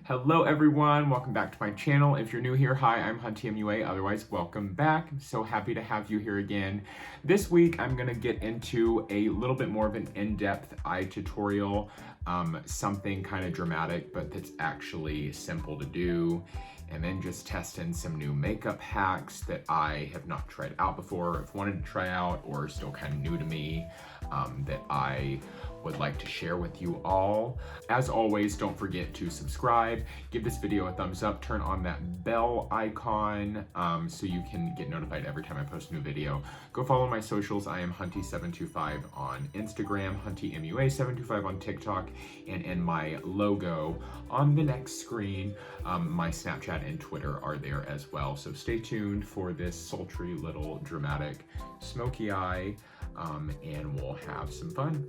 Hello everyone, welcome back to my channel. If you're new here, hi, I'm Hunty MUA, otherwise welcome back. I'm so happy to have you here again. This week I'm gonna get into a little bit more of an in-depth eye tutorial, something kind of dramatic, but that's actually simple to do. And then just test in some new makeup hacks that I have not tried out before, have wanted to try out, or are still kind of new to me, that I would like to share with you all. As always, don't forget to subscribe, give this video a thumbs up, turn on that bell icon so you can get notified every time I post a new video. Go follow my socials. I am Hunty725 on Instagram, Hunty MUA725 on TikTok, and in my logo on the next screen, my Snapchat and Twitter are there as well. So stay tuned for this sultry little dramatic smoky eye, and we'll have some fun.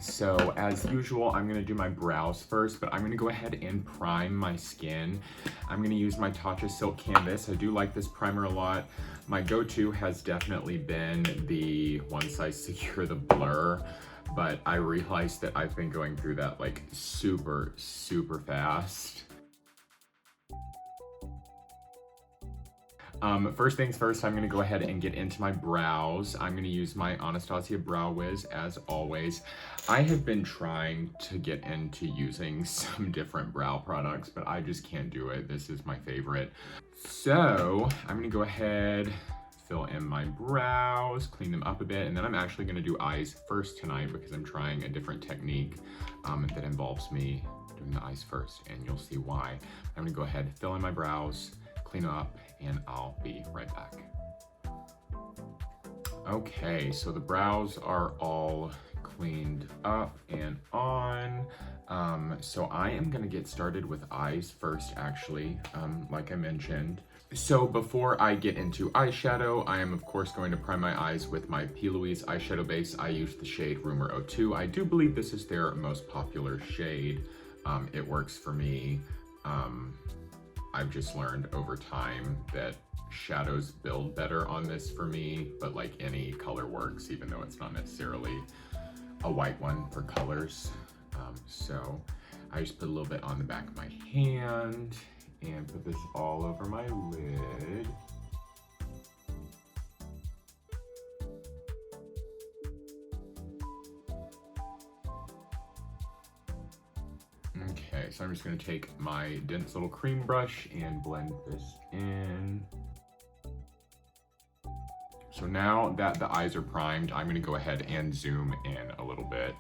So as usual, I'm gonna do my brows first, but I'm gonna go ahead and prime my skin. I'm gonna use my Tatcha Silk Canvas. I do like this primer a lot. My go-to has definitely been the One Size Secure, the Blur, but I realized that I've been going through that like super fast. First things first, I'm gonna go ahead and get into my brows. I'm gonna use my Anastasia Brow Wiz as always. I have been trying to get into using some different brow products, but I just can't do it. This is my favorite. So I'm gonna go ahead, fill in my brows, clean them up a bit, and then I'm actually gonna do eyes first tonight because I'm trying a different technique that involves me doing the eyes first, and you'll see why. I'm gonna go ahead, fill in my brows, clean up, and I'll be right back. Okay, so the brows are all cleaned up and on. So I am gonna get started with eyes first, actually, like I mentioned. So before I get into eyeshadow, I am of course going to prime my eyes with my Louise eyeshadow base. I use the shade Rumour 02. I do believe this is their most popular shade. It works for me. I've just learned over time that shadows build better on this for me, but like any color works, even though it's not necessarily a white one for colors. So I just put a little bit on the back of my hand and put this all over my lid. Okay, so I'm just gonna take my dense little cream brush and blend this in. So now that the eyes are primed, I'm gonna go ahead and zoom in a little bit.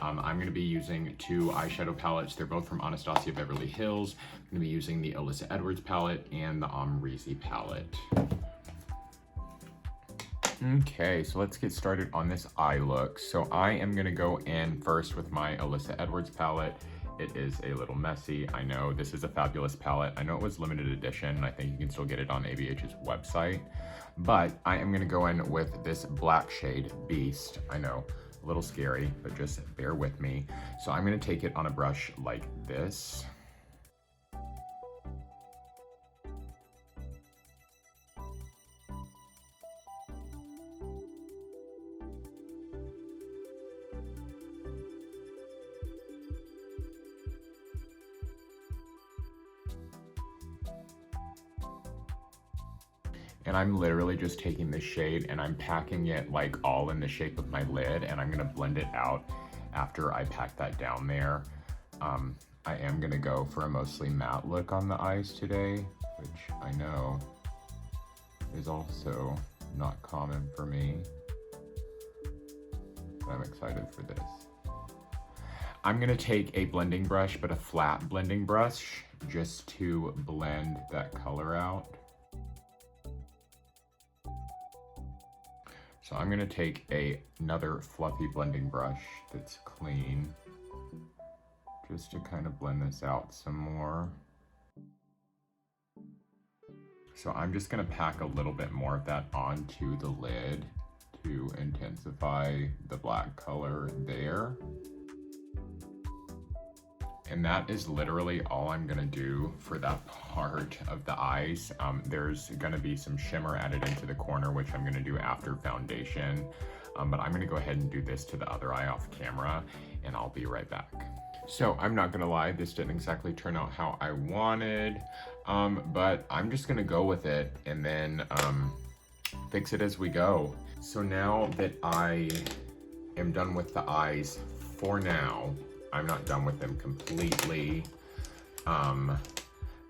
I'm gonna be using two eyeshadow palettes. They're both from Anastasia Beverly Hills. I'm gonna be using the Alyssa Edwards palette and the Amrezy palette. Okay, so let's get started on this eye look. So I am gonna go in first with my Alyssa Edwards palette. It is a little messy, I know. This is a fabulous palette. I know it was limited edition. I think you can still get it on ABH's website. But I am gonna go in with this black shade, Beast. I know, a little scary, but just bear with me. So I'm gonna take it on a brush like this. And I'm literally just taking this shade and I'm packing it like all in the shape of my lid, and I'm gonna blend it out after I pack that down there. I am gonna go for a mostly matte look on the eyes today, which I know is also not common for me, but I'm excited for this. I'm gonna take a blending brush, but a flat blending brush, just to blend that color out. So I'm gonna take another fluffy blending brush that's clean, just to kind of blend this out some more. So I'm just gonna pack a little bit more of that onto the lid to intensify the black color there. And that is literally all I'm gonna do for that part of the eyes. There's gonna be some shimmer added into the corner, which I'm gonna do after foundation. but I'm gonna go ahead and do this to the other eye off camera, and I'll be right back. So I'm not gonna lie, this didn't exactly turn out how I wanted, but I'm just gonna go with it and then fix it as we go. So now that I am done with the eyes for now, I'm not done with them completely.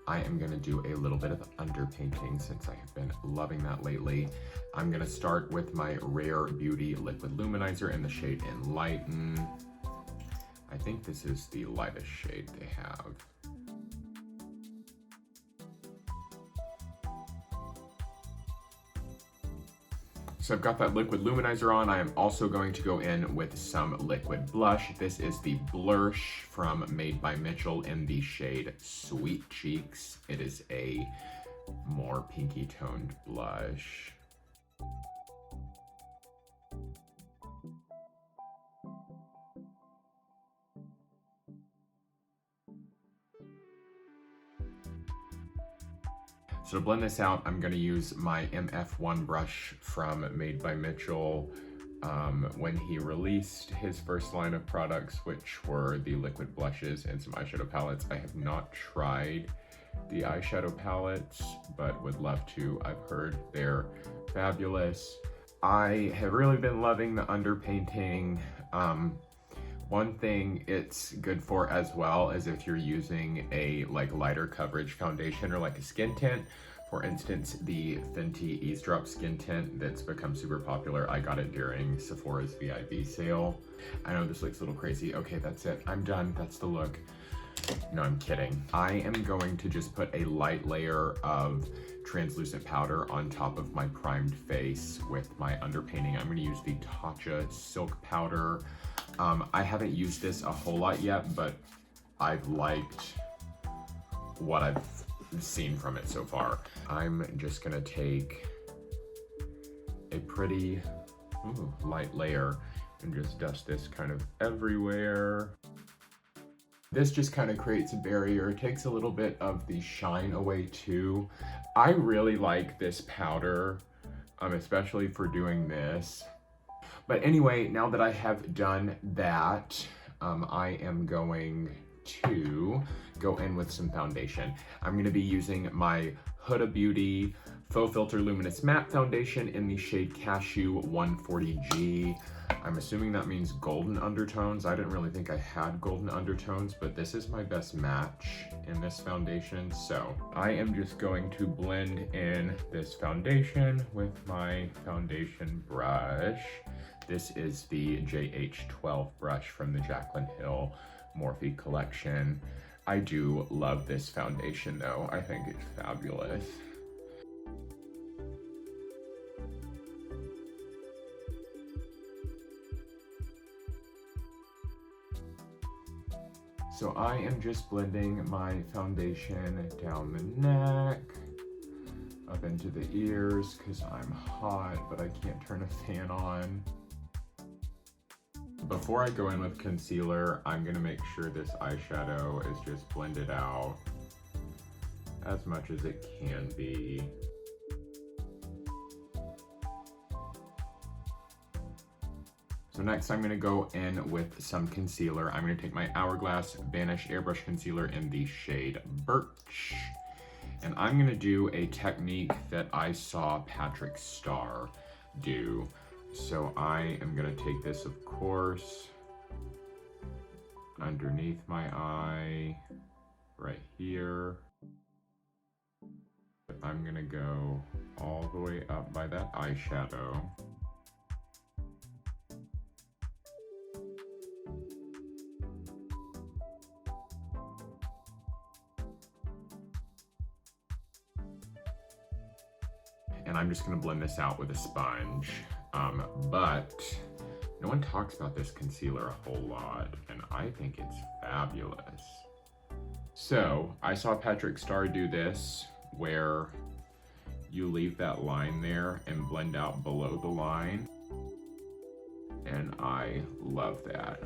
I am gonna do a little bit of underpainting since I have been loving that lately. I'm gonna start with my Rare Beauty Liquid Luminizer in the shade Enlighten. I think this is the lightest shade they have. So I've got that liquid luminizer on. I am also going to go in with some liquid blush. This is the Blursh from Made by Mitchell in the shade Sweet Cheeks. It is a more pinky toned blush. So to blend this out, I'm gonna use my MF1 brush from Made by Mitchell when he released his first line of products, which were the liquid blushes and some eyeshadow palettes. I have not tried the eyeshadow palettes, but would love to. I've heard they're fabulous. I have really been loving the underpainting. One thing it's good for as well is if you're using a lighter coverage foundation or like a skin tint. For instance, the Fenty Eavesdrop skin tint that's become super popular. I got it during Sephora's VIB sale. I know this looks a little crazy. Okay, that's it. I'm done. That's the look. No, I'm kidding. I am going to just put a light layer of translucent powder on top of my primed face with my underpainting. I'm gonna use the Tatcha Silk Powder. I haven't used this a whole lot yet, but I've liked what I've seen from it so far. I'm just gonna take a pretty light layer and just dust this kind of everywhere. This just kind of creates a barrier. It takes a little bit of the shine away too. I really like this powder, especially for doing this. But anyway, now that I have done that, I am going to go in with some foundation. I'm going to be using my Huda Beauty FauxFilter Luminous Matte Foundation in the shade Cashew 140G. I'm assuming that means golden undertones. I didn't really think I had golden undertones, but this is my best match in this foundation. So I am just going to blend in this foundation with my foundation brush. This is the JH12 brush from the Jaclyn Hill Morphe collection. I do love this foundation though. I think it's fabulous. So I am just blending my foundation down the neck, up into the ears, because I'm hot, but I can't turn a fan on. Before I go in with concealer, I'm gonna make sure this eyeshadow is just blended out as much as it can be. So next I'm gonna go in with some concealer. I'm gonna take my Hourglass Vanish Airbrush Concealer in the shade Birch. And I'm gonna do a technique that I saw Patrick Starr do. So I am gonna take this, of course, underneath my eye, right here. I'm gonna go all the way up by that eyeshadow. And I'm just gonna blend this out with a sponge. But no one talks about this concealer a whole lot, and I think it's fabulous. So I saw Patrick Starr do this, where you leave that line there and blend out below the line. And I love that.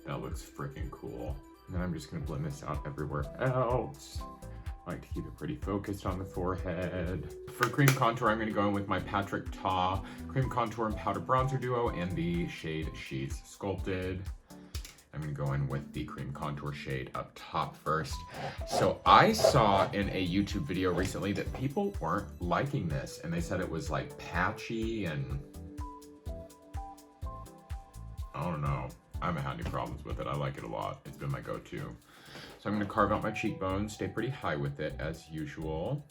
That looks freaking cool. And then I'm just gonna blend this out everywhere else. like to keep it pretty focused on the forehead. For cream contour, I'm going to go in with my Patrick Ta Cream Contour and Powder Bronzer Duo and the shade She's Sculpted. I'm going to go in with the cream contour shade up top first. So I saw in a YouTube video recently that people weren't liking this, and they said it was like patchy, and I don't know. I haven't had any problems with it. I like it a lot. It's been my go-to. So I'm going to carve out my cheekbones, stay pretty high with it as usual.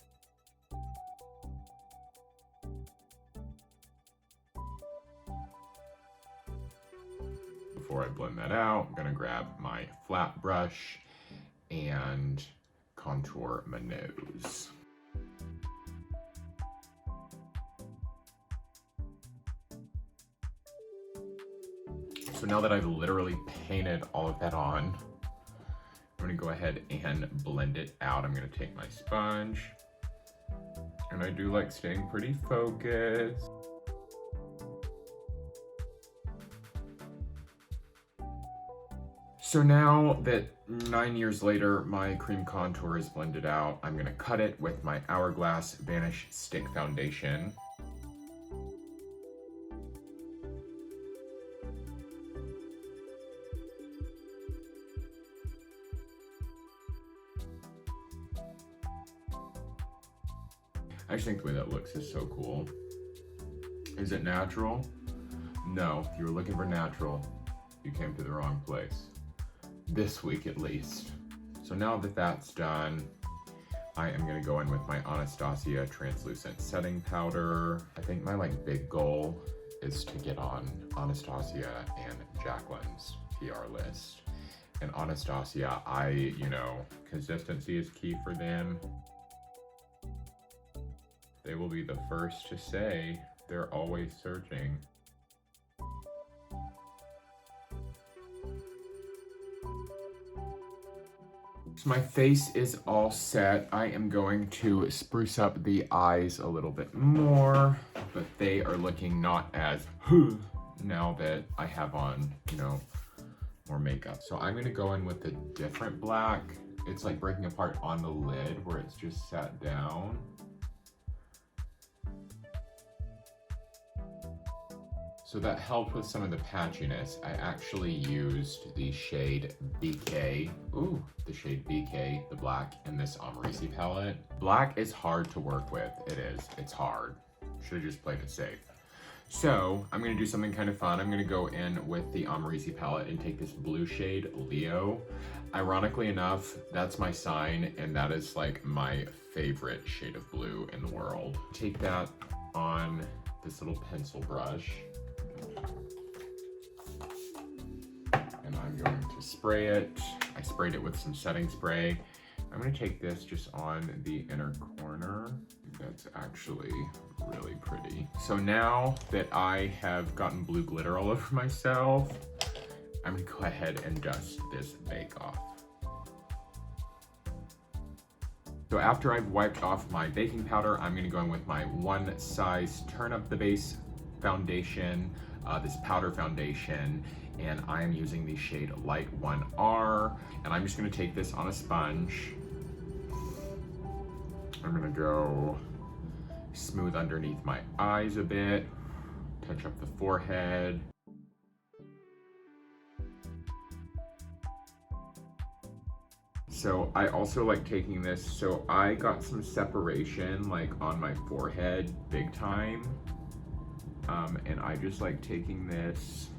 Before I blend that out, I'm gonna grab my flat brush and contour my nose. So now that I've literally painted all of that on, I'm gonna go ahead and blend it out. I'm gonna take my sponge, and I do like staying pretty focused. So now that 9 years later, my cream contour is blended out, I'm gonna cut it with my Hourglass Vanish Stick Foundation. I just think the way that looks is so cool. Is it natural? No, if you were looking for natural, you came to the wrong place. This week at least. So now that that's done, I am gonna go in with my Anastasia translucent setting powder. I think my big goal is to get on Anastasia and Jacqueline's PR list. And Anastasia, consistency is key for them. They will be the first to say they're always searching. So my face is all set. I am going to spruce up the eyes a little bit more, but they are looking not as now that I have on, more makeup. So I'm gonna go in with a different black. It's like breaking apart on the lid where it's just sat down. So that helped with some of the patchiness. I actually used the shade BK, the shade BK, the black, in this Amrezy palette. Black is hard to work with, it's hard. Should've just played it safe. So I'm gonna do something kind of fun. I'm gonna go in with the Amrezy palette and take this blue shade, Leo. Ironically enough, that's my sign, and that is my favorite shade of blue in the world. Take that on this little pencil brush. And I'm going to spray it. I sprayed it with some setting spray. I'm gonna take this just on the inner corner. That's actually really pretty. So now that I have gotten blue glitter all over myself, I'm gonna go ahead and dust this bake off. So after I've wiped off my baking powder, I'm gonna go in with my One Size Turn Up the Base foundation, this powder foundation, and I am using the shade Light 1R, and I'm just gonna take this on a sponge. I'm gonna go smooth underneath my eyes a bit, touch up the forehead. So I also like taking this, so I got some separation on my forehead big time. And I just like taking this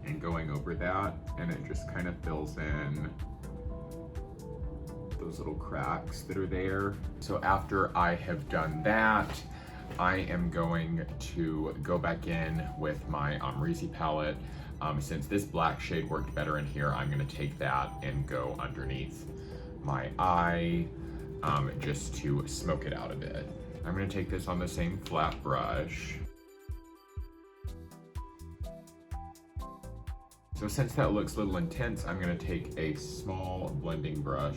and going over that, and it just kind of fills in those little cracks that are there. So after I have done that, I am going to go back in with my Amrezy palette. Since this black shade worked better in here, I'm gonna take that and go underneath my eye just to smoke it out a bit. I'm gonna take this on the same flat brush. So since that looks a little intense, I'm gonna take a small blending brush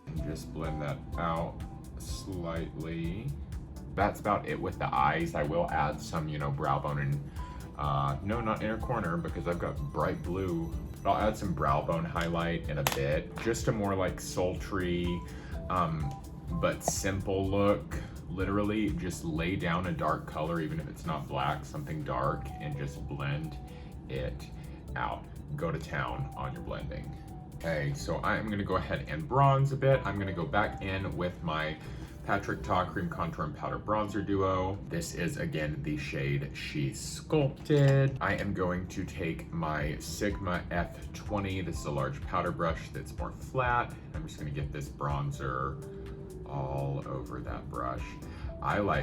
and just blend that out slightly. That's about it with the eyes. I will add some, brow bone and, no, not inner corner, because I've got bright blue But I'll add some brow bone highlight in a bit. Just a more like sultry, but simple look. Literally just lay down a dark color, even if it's not black, something dark, and just blend it out. Go to town on your blending. Okay, so I'm gonna go ahead and bronze a bit. I'm gonna go back in with my Patrick Ta Cream Contour and Powder Bronzer Duo. This is, again, the shade She Sculpted. I am going to take my Sigma F20. This is a large powder brush that's more flat. I'm just gonna get this bronzer all over that brush.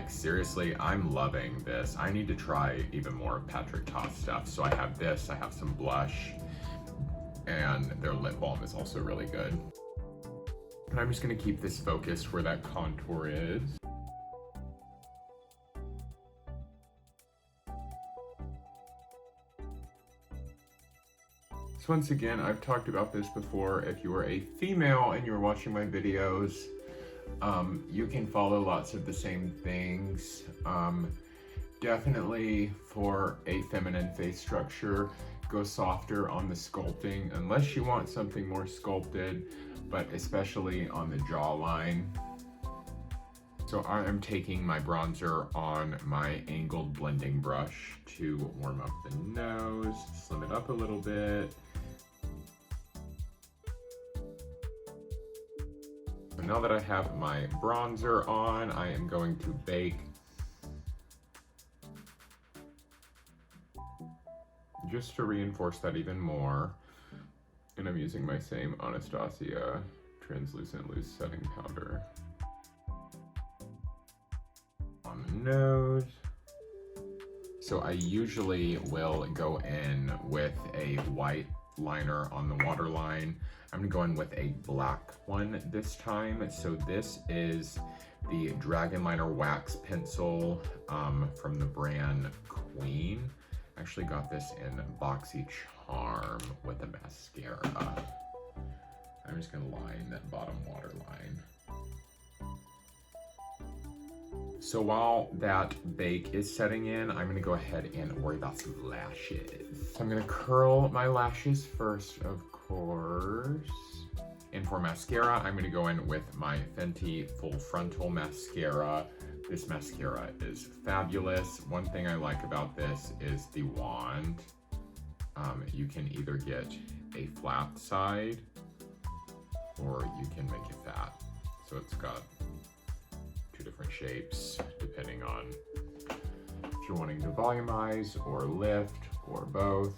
Seriously, I'm loving this. I need to try even more Patrick Ta stuff. So I have this, I have some blush, and their lip balm is also really good. And I'm just gonna keep this focused where that contour is. So once again, I've talked about this before. If you are a female and you're watching my videos, you can follow lots of the same things. Definitely for a feminine face structure, go softer on the sculpting, unless you want something more sculpted, but especially on the jawline. So I am taking my bronzer on my angled blending brush to warm up the nose, slim it up a little bit. So now that I have my bronzer on, I am going to bake just to reinforce that even more. And I'm using my same Anastasia translucent loose setting powder on the nose. So I usually will go in with a white liner on the waterline. I'm gonna go in with a black one this time. So this is the Dragonliner wax pencil from the brand Qveen. I actually got this in Boxy Charm with a mascara. I'm just gonna line that bottom waterline. So while that bake is setting in, I'm gonna go ahead and worry about some lashes. So I'm gonna curl my lashes first, of course. And for mascara, I'm gonna go in with my Fenty Full Frontal Mascara. This mascara is fabulous. One thing I like about this is the wand. You can either get a flat side or you can make it fat. So it's got two different shapes depending on if you're wanting to volumize or lift or both.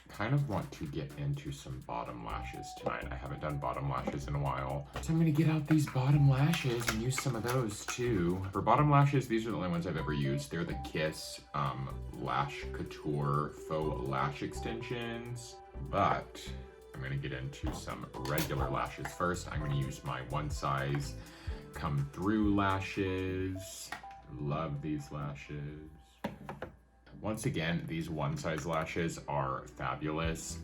Kind of want to get into some bottom lashes tonight. I haven't done bottom lashes in a while. So I'm gonna get out these bottom lashes and use some of those too. For bottom lashes, these are the only ones I've ever used. They're the Kiss Lash Couture Faux Lash Extensions. But I'm gonna get into some regular lashes first. I'm gonna use my One Size Come Through lashes. Love these lashes. Once again, these One Size lashes are fabulous.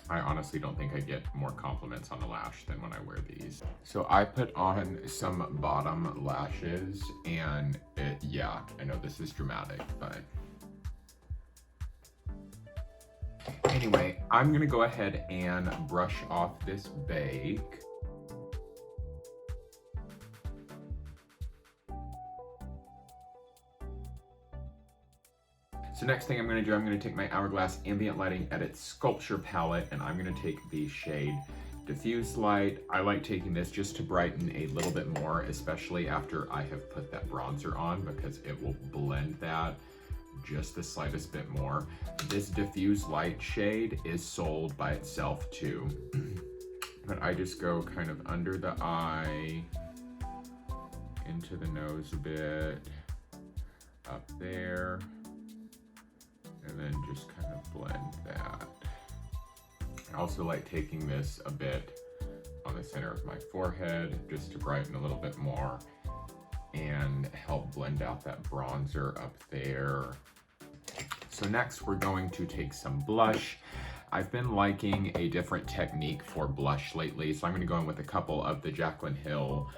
I honestly don't think I get more compliments on the lash than when I wear these. So I put on some bottom lashes and yeah, I know this is dramatic, but anyway, I'm gonna go ahead and brush off this bake. So next thing I'm gonna do, I'm gonna take my Hourglass Ambient Lighting Edit Sculpture Palette and I'm gonna take the shade Diffuse Light. I like taking this just to brighten a little bit more, especially after I have put that bronzer on, because it will blend that just the slightest bit more. This Diffuse Light shade is sold by itself too. But I just go kind of under the eye, into the nose a bit, up there, and then just kind of blend that. I also like taking this a bit on the center of my forehead just to brighten a little bit more and help blend out that bronzer up there. So next we're going to take some blush. I've been liking a different technique for blush lately, so I'm gonna go in with a couple of the Jaclyn Hill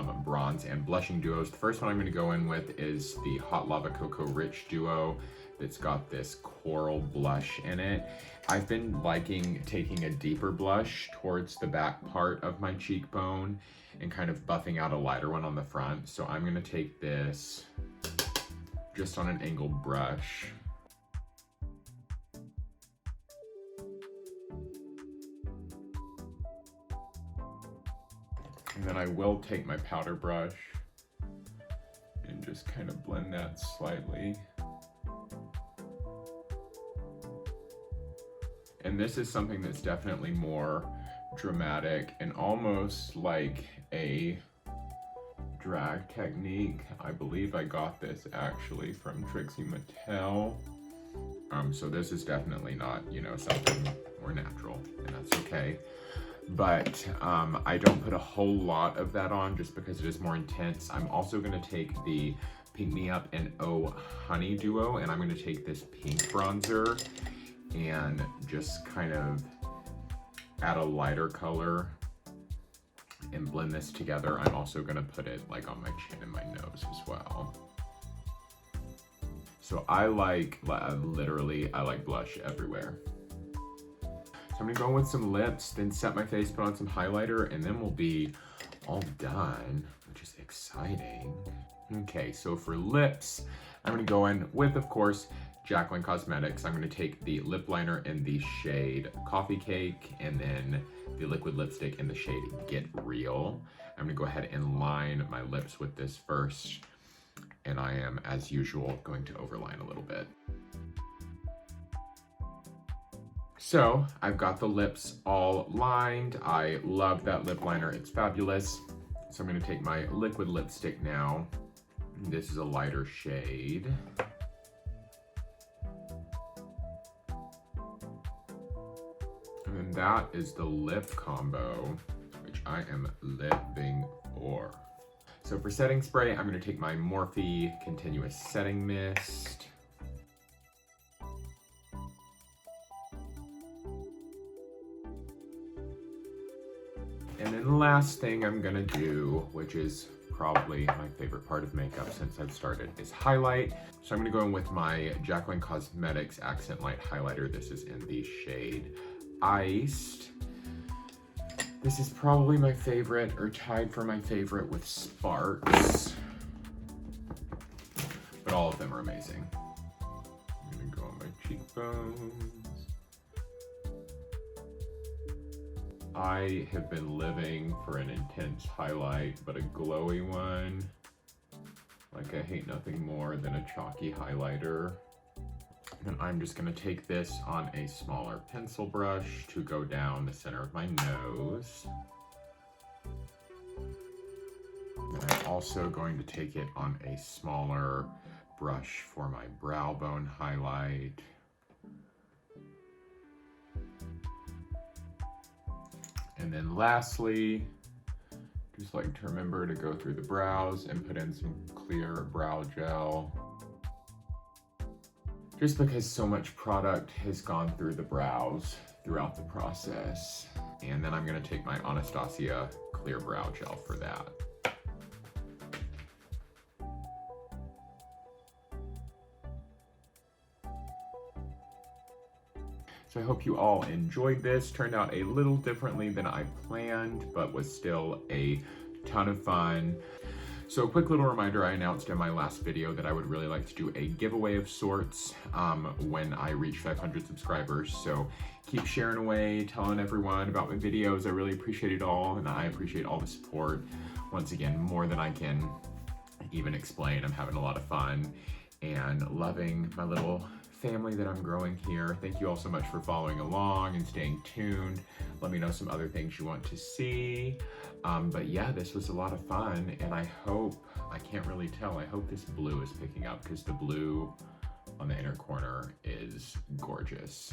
bronze and blushing duos. The first one I'm going to go in with is the Hot Lava Cocoa Rich Duo that's got this coral blush in it. I've been liking taking a deeper blush towards the back part of my cheekbone and kind of buffing out a lighter one on the front. So I'm going to take this just on an angled brush. And then I will take my powder brush and just kind of blend that slightly. And this is something that's definitely more dramatic and almost like a drag technique. I believe I got this actually from Trixie Mattel. So this is definitely not, you know, something more natural, and that's okay. But I don't put a whole lot of that on just because it is more intense. I'm also gonna take the Pick Me Up and Oh Honey Duo, and I'm gonna take this pink bronzer and just kind of add a lighter color and blend this together. I'm also gonna put it like on my chin and my nose as well. So I like, literally, I like blush everywhere. So I'm gonna go in with some lips, then set my face, put on some highlighter, and then we'll be all done, which is exciting. Okay, so for lips, I'm gonna go in with, of course, Jaclyn Cosmetics. I'm gonna take the lip liner in the shade Coffee Cake, and then the liquid lipstick in the shade Get Real. I'm gonna go ahead and line my lips with this first, and I am, as usual, going to overline a little bit. So I've got the lips all lined. I love that lip liner, it's fabulous. So I'm gonna take my liquid lipstick now. This is a lighter shade. And that is the lip combo, which I am living for. So for setting spray, I'm gonna take my Morphe Continuous Setting Mist. And then the last thing I'm gonna do, which is probably my favorite part of makeup since I've started, is highlight. So I'm gonna go in with my Jaclyn Cosmetics Accent Light Highlighter. This is in the shade Iced. This is probably my favorite, or tied for my favorite with Sparks. But all of them are amazing. I'm gonna go on my cheekbones. I have been living for an intense highlight, but a glowy one. Like, I hate nothing more than a chalky highlighter. And I'm just gonna take this on a smaller pencil brush to go down the center of my nose. And I'm also going to take it on a smaller brush for my brow bone highlight. And then lastly, just like to remember to go through the brows and put in some clear brow gel. Just because so much product has gone through the brows throughout the process. And then I'm gonna take my Anastasia clear brow gel for that. So I hope you all enjoyed this. Turned out a little differently than I planned, but was still a ton of fun. So a quick little reminder, I announced in my last video that I would really like to do a giveaway of sorts when I reach 500 subscribers. So keep sharing away, telling everyone about my videos. I really appreciate it all, and I appreciate all the support. Once again, more than I can even explain. I'm having a lot of fun and loving my little family that I'm growing here. Thank you all so much for following along and staying tuned. Let me know some other things you want to see. But yeah, this was a lot of fun, and I hope, I can't really tell, I hope this blue is picking up, because the blue on the inner corner is gorgeous.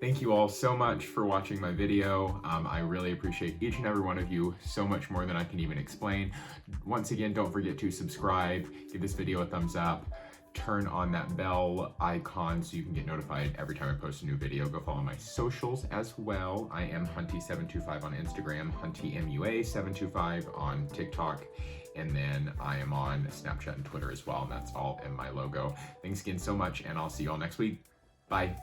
Thank you all so much for watching my video. I really appreciate each and every one of you so much more than I can even explain. Once again, don't forget to subscribe, give this video a thumbs up. turn on that bell icon so you can get notified every time I post a new video. Go follow my socials as well. I am Hunty725 on Instagram, Hunty MUA 725 on TikTok, and then I am on Snapchat and Twitter as well, and that's all in my logo. Thanks again so much, and I'll see you all next week. Bye.